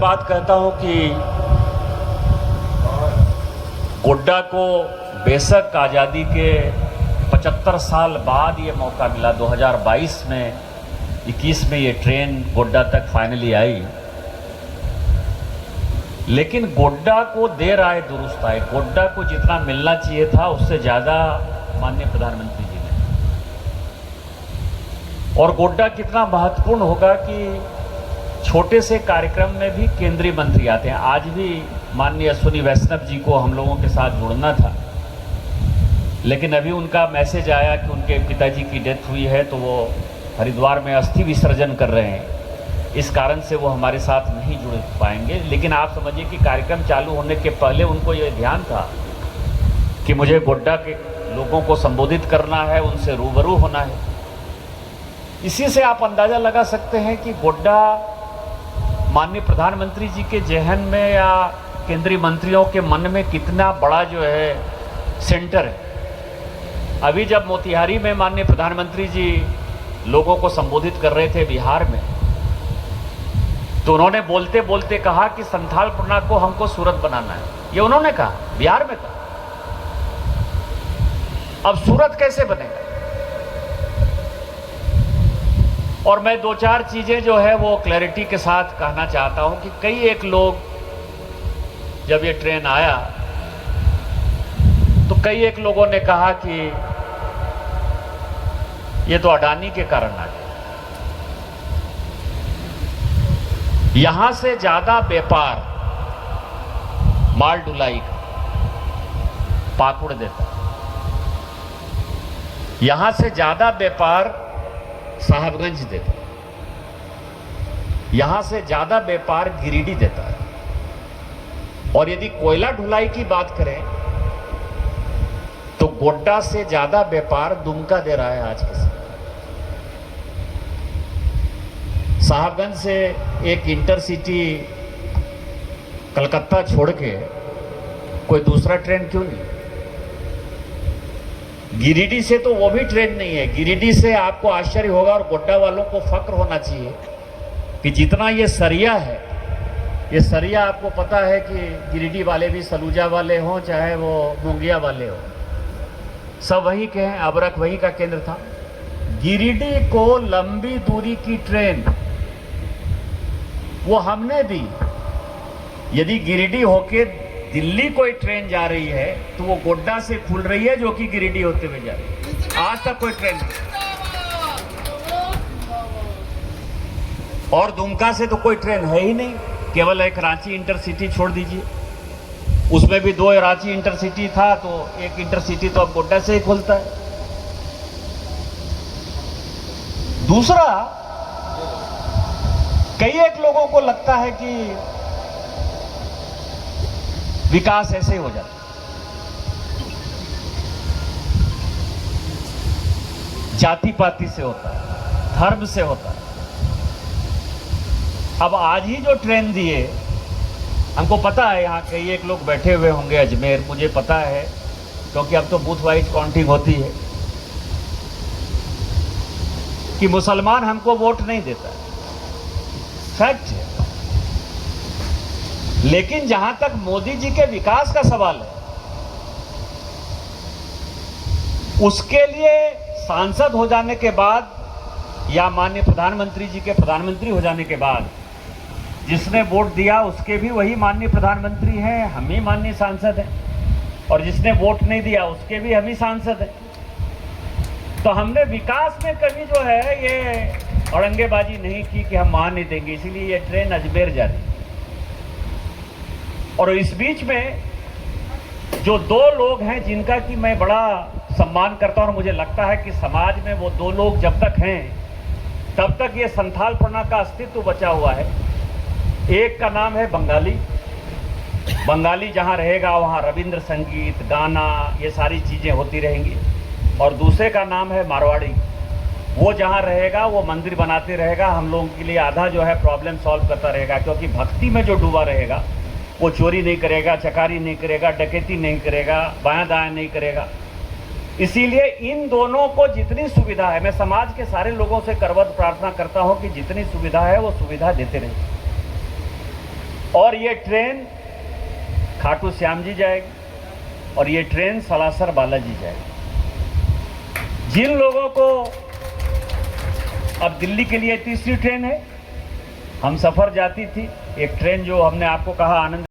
बात कहता हूं कि गोड्डा को बेशक आज़ादी के 75 साल बाद ये मौका मिला। 2022 में 21 में ये ट्रेन गोड्डा तक फाइनली आई, लेकिन गोड्डा को देर आए दुरुस्त आए। गोड्डा को जितना मिलना चाहिए था उससे ज़्यादा माननीय प्रधानमंत्री जी ने। और गोड्डा कितना महत्वपूर्ण होगा कि छोटे से कार्यक्रम में भी केंद्रीय मंत्री आते हैं। आज भी माननीय अश्विनी वैष्णव जी को हम लोगों के साथ जुड़ना था, लेकिन अभी उनका मैसेज आया कि उनके पिताजी की डेथ हुई है, तो वो हरिद्वार में अस्थि विसर्जन कर रहे हैं। इस कारण से वो हमारे साथ नहीं जुड़ पाएंगे। लेकिन आप समझिए कि कार्यक्रम चालू होने के पहले उनको ये ध्यान था कि मुझे गोड्डा के लोगों को संबोधित करना है, उनसे रूबरू होना है। इसी से आप अंदाज़ा लगा सकते हैं कि गोड्डा माननीय प्रधानमंत्री जी के जहन में या केंद्रीय मंत्रियों के मन में कितना बड़ा जो है सेंटर है। अभी जब मोतिहारी में माननीय प्रधानमंत्री जी लोगों को संबोधित कर रहे थे बिहार में, तो उन्होंने बोलते बोलते कहा कि संथालपुरना को हमको सूरत बनाना है। ये उन्होंने कहा, बिहार में कहा। अब सूरत कैसे बनेगा? और मैं दो चार चीजें जो है वो क्लैरिटी के साथ कहना चाहता हूं कि कई एक लोग जब ये ट्रेन आया तो कई एक लोगों ने कहा कि ये तो अडानी के कारण आ गया। यहां से ज्यादा व्यापार माल ढुलाई का पाकुड़ देता, यहां से ज्यादा व्यापार साहबगंज देता, यहां से ज्यादा व्यापार गिरिडीह देता है। और यदि कोयला ढुलाई की बात करें तो गोड्डा से ज्यादा व्यापार दुमका दे रहा है आज के समय। साहबगंज से एक इंटरसिटी कलकत्ता छोड़ के कोई दूसरा ट्रेन क्यों नहीं? गिरिडीह से तो वो भी ट्रेन नहीं है। गिरिडीह से आपको आश्चर्य होगा और गोड्डा वालों को फक्र होना चाहिए कि जितना ये सरिया है, ये सरिया आपको पता है कि गिरिडीह वाले भी सलूजा वाले हों चाहे वो मुंगिया वाले हों, सब वहीं के हैं। अबरख वहीं का केंद्र था। गिरिडीह को लंबी दूरी की ट्रेन वो हमने दी। यदि गिरिडीह होके दिल्ली कोई ट्रेन जा रही है तो वो गोड्डा से खुल रही है, जो कि गिरिडीह होते हुए जा रही है। आज तक कोई ट्रेन नहीं। और दुमका से तो कोई ट्रेन है ही नहीं, केवल एक रांची इंटरसिटी छोड़ दीजिए, उसमें भी 2 रांची इंटरसिटी था, तो एक इंटरसिटी तो अब गोड्डा से ही खुलता है। दूसरा, कई एक लोगों को लगता है कि विकास ऐसे हो जाता, जाति पाति से होता है, धर्म से होता है। अब आज ही जो ट्रेन दिए, हमको पता है यहाँ कई एक लोग बैठे हुए होंगे अजमेर, मुझे पता है क्योंकि अब तो बूथ वाइज काउंटिंग होती है, कि मुसलमान हमको वोट नहीं देता है, फैक्ट है। लेकिन जहां तक मोदी जी के विकास का सवाल है, उसके लिए सांसद हो जाने के बाद या माननीय प्रधानमंत्री जी के प्रधानमंत्री हो जाने के बाद जिसने वोट दिया उसके भी वही माननीय प्रधानमंत्री हैं, हम ही माननीय सांसद हैं। और जिसने वोट नहीं दिया उसके भी हम ही सांसद हैं। तो हमने विकास में कभी जो है ये औरंगेबाजी नहीं की कि हम मान नहीं देंगे, इसीलिए ये ट्रेन अजमेर जा रही। और इस बीच में जो 2 लोग हैं जिनका कि मैं बड़ा सम्मान करता हूं और मुझे लगता है कि समाज में वो 2 लोग जब तक हैं तब तक ये संथालपुरना का अस्तित्व बचा हुआ है। एक का नाम है बंगाली। बंगाली जहां रहेगा वहां रविंद्र संगीत, गाना, ये सारी चीजें होती रहेंगी। और दूसरे का नाम है मारवाड़ी। वो जहां रहेगा वो मंदिर बनाते रहेगा, हम लोगों के लिए आधा जो है प्रॉब्लम सॉल्व करता रहेगा, क्योंकि भक्ति में जो डूबा रहेगा वो चोरी नहीं करेगा, चकारी नहीं करेगा, डकैती नहीं करेगा, बायां दायां नहीं करेगा। इसीलिए इन दोनों को जितनी सुविधा है, मैं समाज के सारे लोगों से करवत प्रार्थना करता हूं कि जितनी सुविधा है वो सुविधा देते रहें। और ये ट्रेन खाटू श्याम जी जाएगी और ये ट्रेन सलासर बालाजी जाएगी। जिन लोगों को अब दिल्ली के लिए तीसरी ट्रेन है, हम सफ़र जाती थी, एक ट्रेन जो हमने आपको कहा आनंद